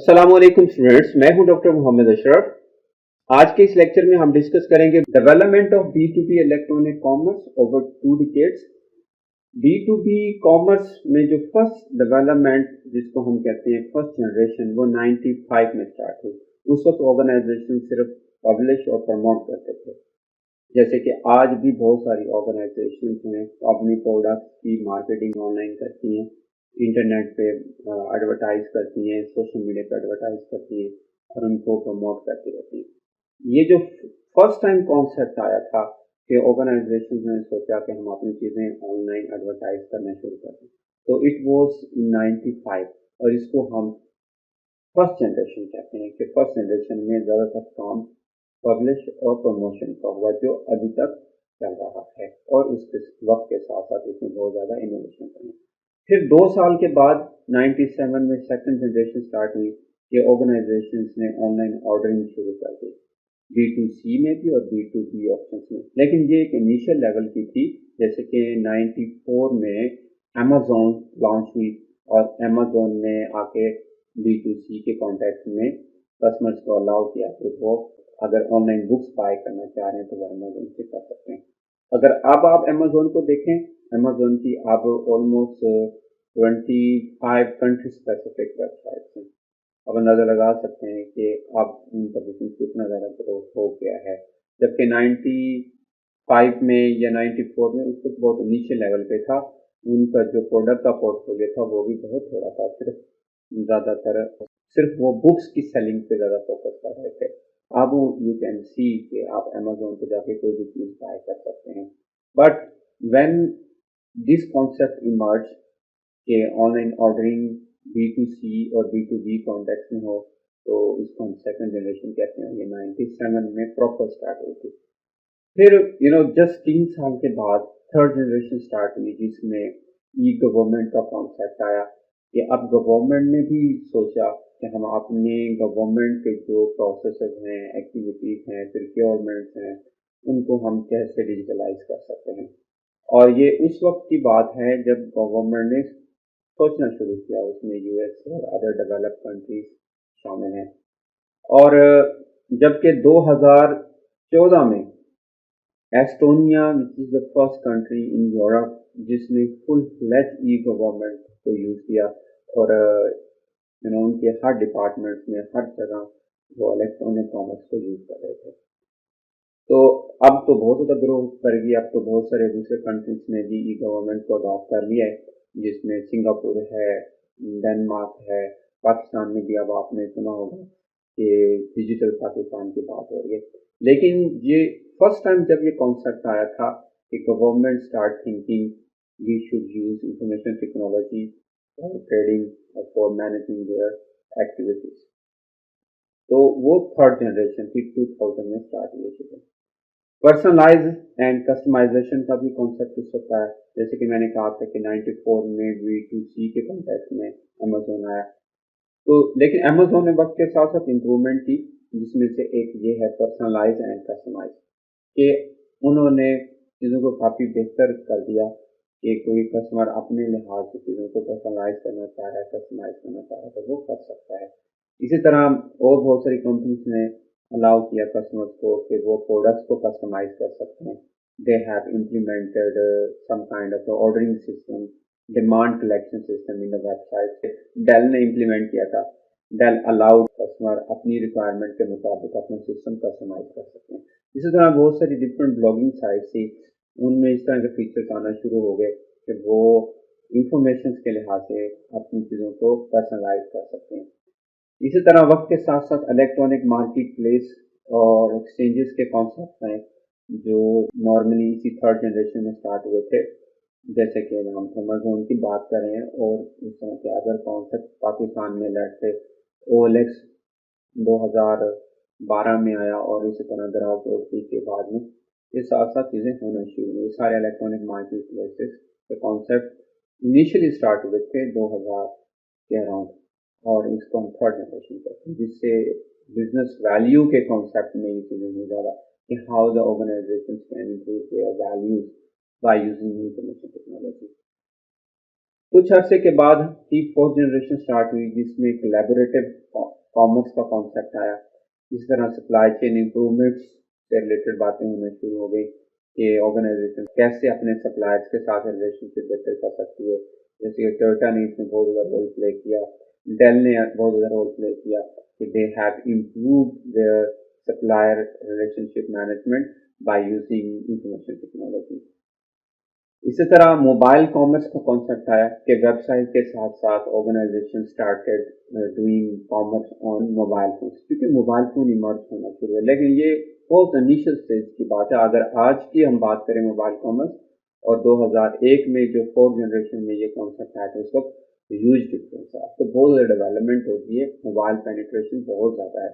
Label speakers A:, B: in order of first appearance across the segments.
A: अस्सलामुअलैकुम स्टूडेंट्स, मैं हूं डॉक्टर मोहम्मद अशरफ। आज के इस लेक्चर में हम डिस्कस करेंगे development of B to B electronic commerce over 2 decades. B to B commerce में जो फर्स्ट डेवलपमेंट जिसको हम कहते हैं फर्स्ट जनरेशन, वो 95 में स्टार्ट हुई। उस वक्त ऑर्गेनाइजेशन सिर्फ पब्लिश और प्रमोट करते थे, जैसे कि आज भी बहुत सारी ऑर्गेनाइजेशन हैं अपनी प्रोडक्ट्स की मार्केटिंग ऑनलाइन करती हैं, इंटरनेट पे एडवर्टाइज करती हैं, सोशल मीडिया पे एडवर्टाइज करती हैं और उनको प्रमोट करती रहती हैं। ये जो फर्स्ट टाइम कॉन्सेप्ट आया था कि ऑर्गेनाइजेशन ने सोचा कि हम अपनी चीज़ें ऑनलाइन एडवर्टाइज करना शुरू कर दें, तो इट वाज इन 95 और इसको हम फर्स्ट जनरेशन कहते हैं कि फर्स्ट जनरेशन में ज़्यादातर काम पब्लिश और प्रमोशन का हुआ जो अभी तक चल रहा है, और उसके वक्त के साथ साथ इसमें बहुत ज़्यादा इनोवेशन बनी। फिर 2 साल के बाद 97 में सेकंड जनरेशन स्टार्ट हुई कि ऑर्गेनाइजेशंस ने ऑनलाइन ऑर्डरिंग शुरू कर दी, B2C में भी और B2B ऑप्शंस में। लेकिन ये एक इनिशियल लेवल की थी, जैसे कि 94 में अमेज़न लॉन्च हुई और अमेज़न ने आके B2C के कॉन्टेक्ट में कस्टमर्स को अलाउ किया कि वो अगर ऑनलाइन बुक्स बाय करना चाह रहे हैं तो वो अमेज़न से कर सकते हैं। अगर अब आप अमेज़न को देखें, अमेज़न की अब ऑलमोस्ट 25 कंट्री स्पेसिफिक वेबसाइट्स हैं। अब अंदाज़ा लगा सकते हैं कि अब उनका बिजनेस कितना ज़्यादा ग्रोथ हो गया है, जबकि 95 में या 94 में उस वक्त बहुत इनिशियल लेवल पे था। उनका जो प्रोडक्ट का पोर्टफोलियो था वो भी बहुत थोड़ा था, ज़्यादातर सिर्फ वो बुक्स की सेलिंग पे ज़्यादा फोकस कर रहे थे। अब यू कैन सी कि आप अमेज़न पे जाके कोई भी चीज़ बाय कर सकते हैं। But when this concept emerge कि ऑनलाइन ऑर्डरिंग B2C और B2B कॉन्टेक्स्ट में हो, तो इसको हम सेकंड जनरेशन कहते हैं। ये 97 में प्रॉपर स्टार्ट हुई थी। फिर जस्ट 3 साल के बाद थर्ड जनरेशन स्टार्ट हुई, जिसमें ई गवर्नमेंट का कॉन्सेप्ट आया कि अब गवर्नमेंट ने भी सोचा कि हम अपने गवर्नमेंट के जो प्रोसेसेस हैं, एक्टिविटीज़ हैं, प्रोक्योरमेंट्स हैं, उनको हम कैसे डिजिटलाइज कर सकते हैं। और ये उस वक्त की बात है जब गवर्नमेंट ने सोचना शुरू किया, उसमें US और अदर डेवलप कंट्रीज शामिल हैं। और जबकि 2014 में Estonia which is the first country in Europe जिसने फुल फ्लेज ई गवर्नमेंट को यूज़ किया, और उनके हर डिपार्टमेंट्स में हर जगह वो इलेक्ट्रॉनिक कॉमर्स को यूज़ कर रहे थे। तो अब तो बहुत ज़्यादा ग्रो कर गई। अब तो बहुत सारे दूसरे कंट्रीज ने भी ई गवर्नमेंट को अडॉप्ट कर लिया है, जिसमें सिंगापुर है, डेनमार्क है, पाकिस्तान में भी अब आपने सुना होगा कि डिजिटल पाकिस्तान की बात हो रही है। लेकिन ये फर्स्ट टाइम जब ये कॉन्सेप्ट आया था कि government start thinking we should use information technology for trading और फॉर मैनेजिंग देयर एक्टिविटीज, तो वो थर्ड जनरेशन थी 2000 में स्टार्ट हुई थी। पर्सनलाइज एंड कस्टमाइजेशन का भी कॉन्सेप्ट उस वक्त आया, जैसे कि मैंने कहा था कि 94 में B2C के कॉन्टेक्स्ट में अमेज़न आया। तो लेकिन अमेज़न ने वक्त के साथ साथ इम्प्रूवमेंट की, जिसमें से एक ये है पर्सनलाइज एंड कस्टमाइज, कि उन्होंने चीज़ों को काफ़ी बेहतर कर दिया कि कोई कस्टमर अपने लिहाज से चीज़ों को पर्सनलाइज करना चाह रहा है, कस्टमाइज करना चाह रहा है, तो वो कर सकता है। इसी तरह और बहुत सारी कंपनीज ने अलाउ किया कस्टमर्स को कि वो प्रोडक्ट्स को कस्टमाइज कर सकते हैं। They have implemented some kind of ordering system, demand collection system in the website. Dell ने इम्प्लीमेंट किया था। डेल अलाउड कस्टमर अपनी रिक्वायरमेंट के मुताबिक अपना सिस्टम कस्टमाइज कर सकते हैं। इसी तरह बहुत सारी डिफरेंट ब्लॉगिंग साइट्स थी, उनमें इस तरह के फीचर्स आना शुरू हो गए कि वो इंफॉर्मेशन के लिहाज से अपनी चीज़ों को पर्सनलाइज कर सकते हैं। इसी तरह वक्त के साथ साथ इलेक्ट्रॉनिक मार्केट प्लेस और एक्सचेंजेस के कॉन्सेप्ट हैं जो नॉर्मली इसी थर्ड जनरेशन में स्टार्ट हुए थे, जैसे कि हम अमेज़न की बात करें और इस तरह के अदर कॉन्सेप्ट पाकिस्तान में लेट से OLX 2012 में आया, और इसी तरह ग्राहक के बाद में ये साथ साथ चीज़ें होना शुरू हुई। सारे इलेक्ट्रॉनिक मार्केट प्लेसेस के कॉन्सेप्ट इनिशियली स्टार्ट हुए थे 2000 के अराउंड, और इसको हम थर्ड जनरेशन कहते हैं, जिससे बिजनेस वैल्यू के कॉन्सेप्ट में ये चीज़ें नहीं ज़्यादा कि how the organisation can improve their values by using information technology. कुछ अरसे के बाद की फोर्थ जनरेशन स्टार्ट हुई जिसमें कोलैबोरेटिव कॉमर्स का कॉन्सेप्ट आया। इस तरह सप्लाई चेन इम्प्रूवमेंट्स से रिलेटेड बातें होना शुरू हो गई कि ऑर्गेनाइजेशन कैसे अपने सप्लायर्स के साथ रिलेशनशिप बेहतर कर सकती है। जैसे टोयोटा ने इसमें बहुत ज़्यादा रोल प्ले किया, डेल ने बहुत ज़्यादा रोल प्ले किया कि they have improved their supplier relationship management by using information technology. इसी तरह मोबाइल कॉमर्स का कॉन्सेप्ट आया कि वेबसाइट के साथ साथ organisation started doing commerce on mobile phone, क्योंकि मोबाइल फोन इमर्ज होना शुरू है। लेकिन ये बहुत इनिशियल स्टेज की बात है। अगर आज की हम बात करें मोबाइल कॉमर्स और 2001 में जो फोर्थ जनरेशन में ये कॉन्सेप्ट आया था उस वक्त ह्यूज डिफरेंस है। तो बहुत ज़्यादा डेवलपमेंट हो गई है, मोबाइल पेनिट्रेशन बहुत ज़्यादा है।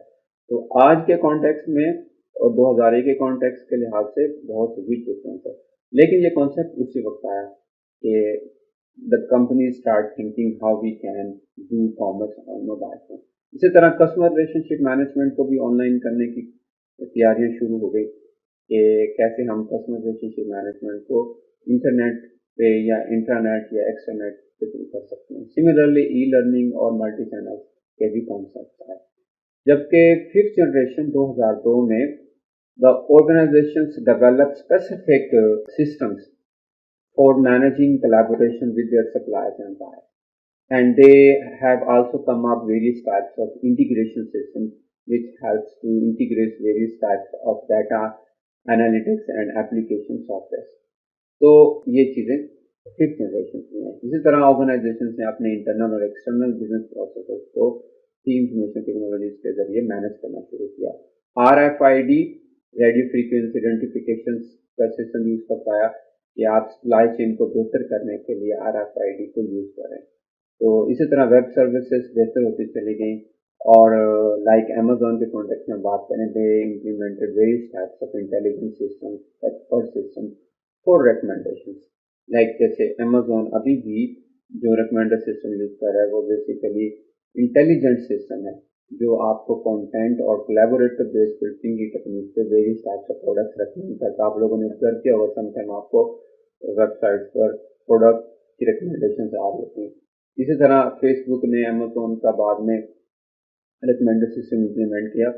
A: तो आज के कॉन्टेक्स्ट में और 2001 के कॉन्टेक्स्ट के लिहाज से बहुत ह्यूज डिफरेंस है। लेकिन ये कॉन्सेप्ट उसी वक्त आया कि the company start thinking how we can do commerce on mobile phone. इसी तरह कस्टमर रिलेशनशिप मैनेजमेंट को भी ऑनलाइन करने की तैयारियां शुरू हो गई कि कैसे हम कस्टमर रिलेशनशिप मैनेजमेंट को इंटरनेट पे या इंटरनेट या एक्सटरनेट पे शुरू कर सकते हैं। सिमिलरली ई लर्निंग और मल्टी चैनल के भी कॉन्सेप्ट आए। जबकि फिफ्थ जनरेशन 2002 में the organizations develop specific systems for managing collaboration with their suppliers and buyers. And they have also come up various types of integration systems which helps to integrate various types of data analytics and application software. तो ये चीज़ें fifth generation में है। इसी तरह organisation ने अपने internal और एक्सटर्नल बिजनेस प्रोसेसेस को इंफॉर्मेशन टेक्नोलॉजी के जरिए मैनेज करना शुरू किया। RFID रेडियो फ्रीक्वेंसी आइडेंटिफिकेशन का सिस्टम यूज कर पाया कि आप सप्लाई चेन को बेहतर करने के लिए RFID को यूज करें। तो इसी तरह वेब सर्विसेज बेहतर होती चली गई और लाइक अमेजोन के कॉन्टेक्स्ट में बात करें, they implemented various types of intelligence system, expert system for recommendations. Like जैसे अमेजोन अभी भी जो रिकमेंडर सिस्टम यूज कर रहा है वो बेसिकली इंटेलिजेंट सिस्टम है जो आपको कंटेंट और कोलैबोरेटिव बेस्ड फिल्टरिंग की टेक्निक से various types of products recommend करता है। आप लोगों ने ऑब्जर्व किया होगा समटाइम आपको वेबसाइट्स पर प्रोडक्ट की रिकमेंडेशन आ रही होती है। इसी तरह फेसबुक ने अमेजोन का बाद में रिकमेंडर सिस्टम इम्प्लीमेंट किया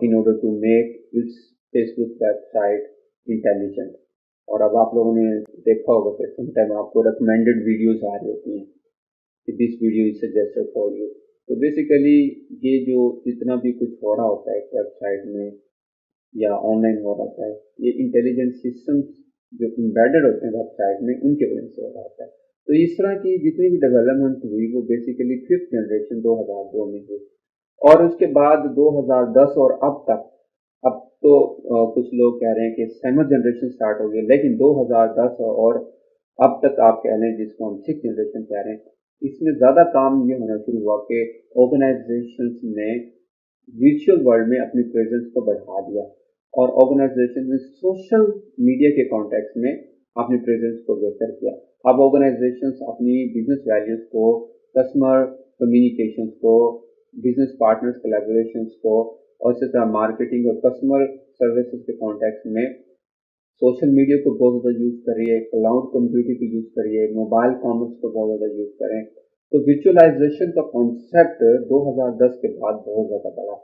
A: in order to make its Facebook website intelligent. और अब आप लोगों ने देखा होगा कि समटाइम आपको रिकमेंडेड वीडियोज आ रही होती हैं कि this video is suggested for you. तो बेसिकली ये जो जितना भी कुछ हो रहा होता है वेबसाइट में या ऑनलाइन हो रहा होता है, ये इंटेलिजेंट सिस्टम्स जो एम्बेडेड होते हैं वेबसाइट में उनके वजह से हो रहा होता है। तो इस तरह की जितनी भी डेवलपमेंट हुई वो बेसिकली फिफ्थ जनरेशन 2002 में हुई और उसके बाद 2010 और अब तक अब तो कुछ लोग कह रहे हैं कि सेवंथ जनरेशन स्टार्ट हो गई, लेकिन 2010 और अब तक आप कह लें जिसको हम सिक्स जनरेशन कह रहे हैं, इसमें ज़्यादा काम ये होना शुरू हुआ कि ऑर्गेनाइजेशंस ने वर्चुअल वर्ल्ड में अपनी प्रेजेंस को बढ़ा दिया और ऑर्गेनाइजेशन ने सोशल मीडिया के कॉन्टेक्स्ट में अपनी प्रेजेंस को बेहतर किया। अब ऑर्गेनाइजेशंस अपनी बिजनेस वैल्यूज को, कस्टमर कम्युनिकेशन को, बिजनेस पार्टनर्स कोलैबोरेशंस को और इसी तरह मार्केटिंग और कस्टमर सर्विसेज के कॉन्टेक्स्ट में सोशल मीडिया को बहुत ज़्यादा यूज़ करिए, क्लाउड कंप्यूटिंग को यूज़ करिए, मोबाइल कॉमर्स को बहुत ज़्यादा यूज़ करें। तो विजुअलाइजेशन का कॉन्सेप्ट 2010 के बाद बहुत ज़्यादा बढ़ा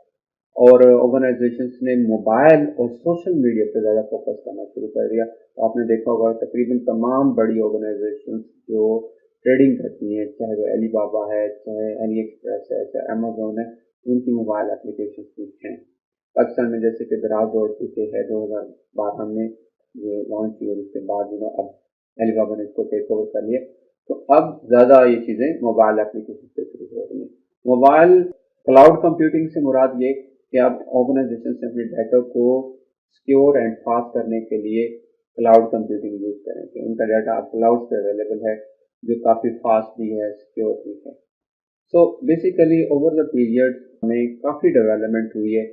A: और ऑर्गेनाइजेशंस ने मोबाइल और सोशल मीडिया पर ज़्यादा फोकस करना शुरू कर दिया। तो आपने देखा होगा तकरीबन तमाम बड़ी ऑर्गेनाइजेशंस जो ट्रेडिंग करती हैं, चाहे वो अलीबाबा है, चाहे अली एक्सप्रेस है, चाहे अमेजोन है, उनकी मोबाइल एप्लीकेशन भी हैं। पाकिस्तान में जैसे कि दराज दौड़ चुके हैं 2012 में ये लॉन्च की और उसके बाद अब अलीबाबा ने इसको टेक ओवर कर लिया। तो अब ज़्यादा ये चीज़ें मोबाइल एप्लीकेशन से शुरू हो रही हैं। मोबाइल क्लाउड कंप्यूटिंग से मुराद ये कि अब ऑर्गेनाइजेशन से अपने डाटा को सिक्योर एंड फास्ट करने के लिए क्लाउड कंप्यूटिंग यूज़ करें कि उनका डाटा अब क्लाउड पे अवेलेबल है जो काफ़ी फास्ट भी है, सिक्योर भी है। So basically over the period में काफ़ी डेवलपमेंट हुई है।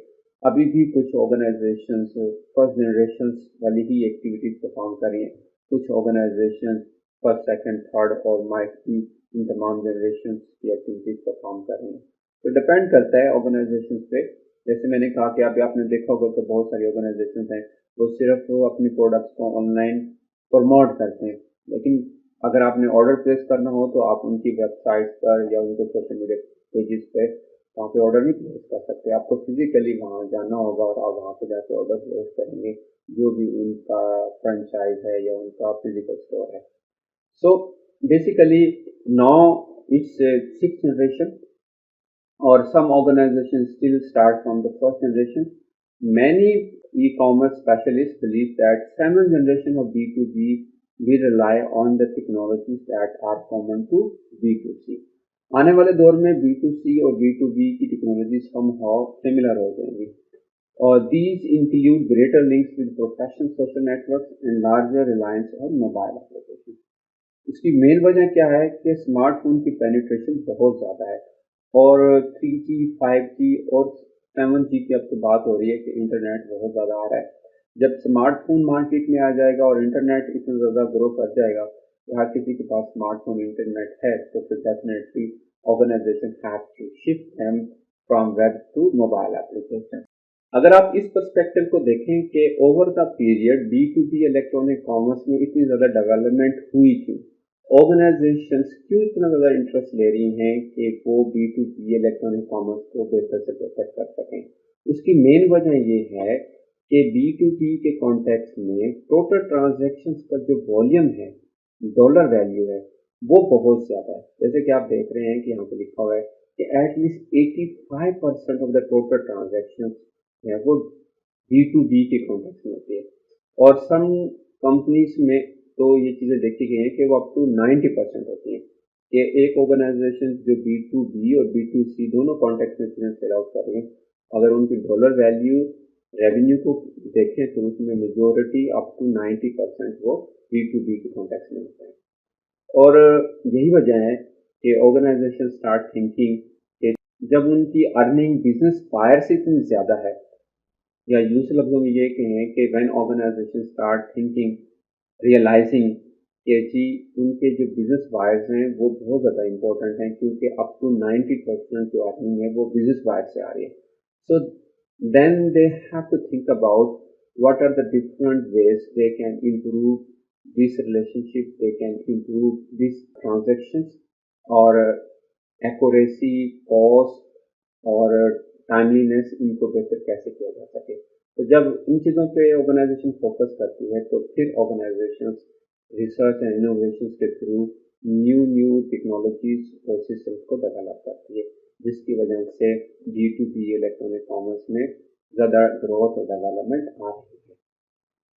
A: अभी भी कुछ ऑर्गेनाइजेशंस फर्स्ट जनरेशन वाली ही एक्टिविटीज़ परफॉर्म कर रही हैं, कुछ ऑर्गेनाइजेशन फर्स्ट, सेकंड, थर्ड और माइट भी इन तमाम जनरेशन की एक्टिविटीज़ परफॉर्म कर रही हैं। तो डिपेंड करता है ऑर्गेनाइजेशन पे। जैसे मैंने कहा कि अभी आपने देखा होगा कि बहुत सारी ऑर्गेनाइजेशन हैं वो सिर्फ अपनी प्रोडक्ट्स को ऑनलाइन प्रमोट करते हैं, लेकिन अगर आपने ऑर्डर प्लेस करना हो तो आप उनकी वेबसाइट पर या उनके सोशल मीडिया पेजेस पे वहाँ पे ऑर्डर नहीं प्लेस कर सकते, आपको फिजिकली वहाँ जाना होगा और आप वहाँ पे जाके ऑर्डर प्लेस करेंगे जो भी उनका फ्रेंचाइज है या उनका फिजिकल स्टोर है. So basically now it's a sixth generation, or some organizations still start from the first generation. Many e-commerce specialists believe that seventh generation of B2B will rely on the technologies that are common to B2C. आने वाले दौर में B2C और B2B की technologies somehow similar हो जाएंगी, और these include greater links with professional social networks and larger reliance on mobile applications. इसकी मेन वजह क्या है कि स्मार्टफोन की पेनिट्रेशन बहुत ज़्यादा है, और 3G 5G और 7G की अब तो बात हो रही है कि इंटरनेट बहुत ज़्यादा आ रहा है. जब स्मार्टफोन मार्केट में आ जाएगा और इंटरनेट इतना ज़्यादा ग्रो कर जाएगा कि हर किसी के पास स्मार्टफोन इंटरनेट है, तो फिर definitely organisation have to shift them from web to mobile application. अगर आप इस पर्सपेक्टिव को देखें कि over the period B2B electronic commerce में इतनी ज़्यादा डेवलपमेंट हुई थी, ऑर्गेनाइजेशंस क्यों इतना ज़्यादा इंटरेस्ट ले रही हैं कि वो B2B इलेक्ट्रॉनिक कॉमर्स को बेहतर से बेहतर कर सकें, उसकी मेन वजह ये है कि B2B के कॉन्टेक्स्ट में टोटल ट्रांजैक्शंस का जो वॉल्यूम है, डॉलर वैल्यू है, वो बहुत ज़्यादा है. जैसे कि आप देख रहे हैं कि यहाँ पे लिखा हुआ है कि at least 85% of the total transactions है वो B2B के कॉन्टेक्स्ट में होती है, और सम कंपनीज में तो ये चीज़ें देखी गई हैं कि वो अप टू 90% होती हैं कि एक ऑर्गेनाइजेशन जो B2B और B2C दोनों कॉन्टेक्स्ट में चीज़ें सेल आउट कर रही हैं, अगर उनकी डॉलर वैल्यू रेवेन्यू को देखें तो उसमें मेजोरिटी अप टू 90% वो B2B के कॉन्टेक्स्ट में होता है. और यही वजह है कि ऑर्गेनाइजेशन स्टार्ट थिंकिंग कि जब उनकी अर्निंग बिजनेस बायर से इतनी ज़्यादा है, या दूसरे लफ्ज़ों में ये कहें कि when organisation start thinking realising कि जी उनके जो बिजनेस बायर्स हैं वो बहुत ज़्यादा इंपॉर्टेंट हैं, क्योंकि अप टू 90% जो अर्निंग है वो बिजनेस बायर से आ रही है. So then they have to think about what are the different ways they can improve this relationship, they can improve these transactions, और accuracy, cost और टाइमलीनेस इनको बेहतर कैसे किया जा सके. तो जब इन चीज़ों पे ऑर्गेनाइजेशन फोकस करती है तो फिर ऑर्गेनाइजेशन रिसर्च एंड इनोवेशन के थ्रू न्यू टेक्नोलॉजीज और सिस्टम्स को डेवलप करती है, जिसकी वजह से B2B इलेक्ट्रॉनिक कॉमर्स में ज़्यादा ग्रोथ और डेवलपमेंट आ रही है.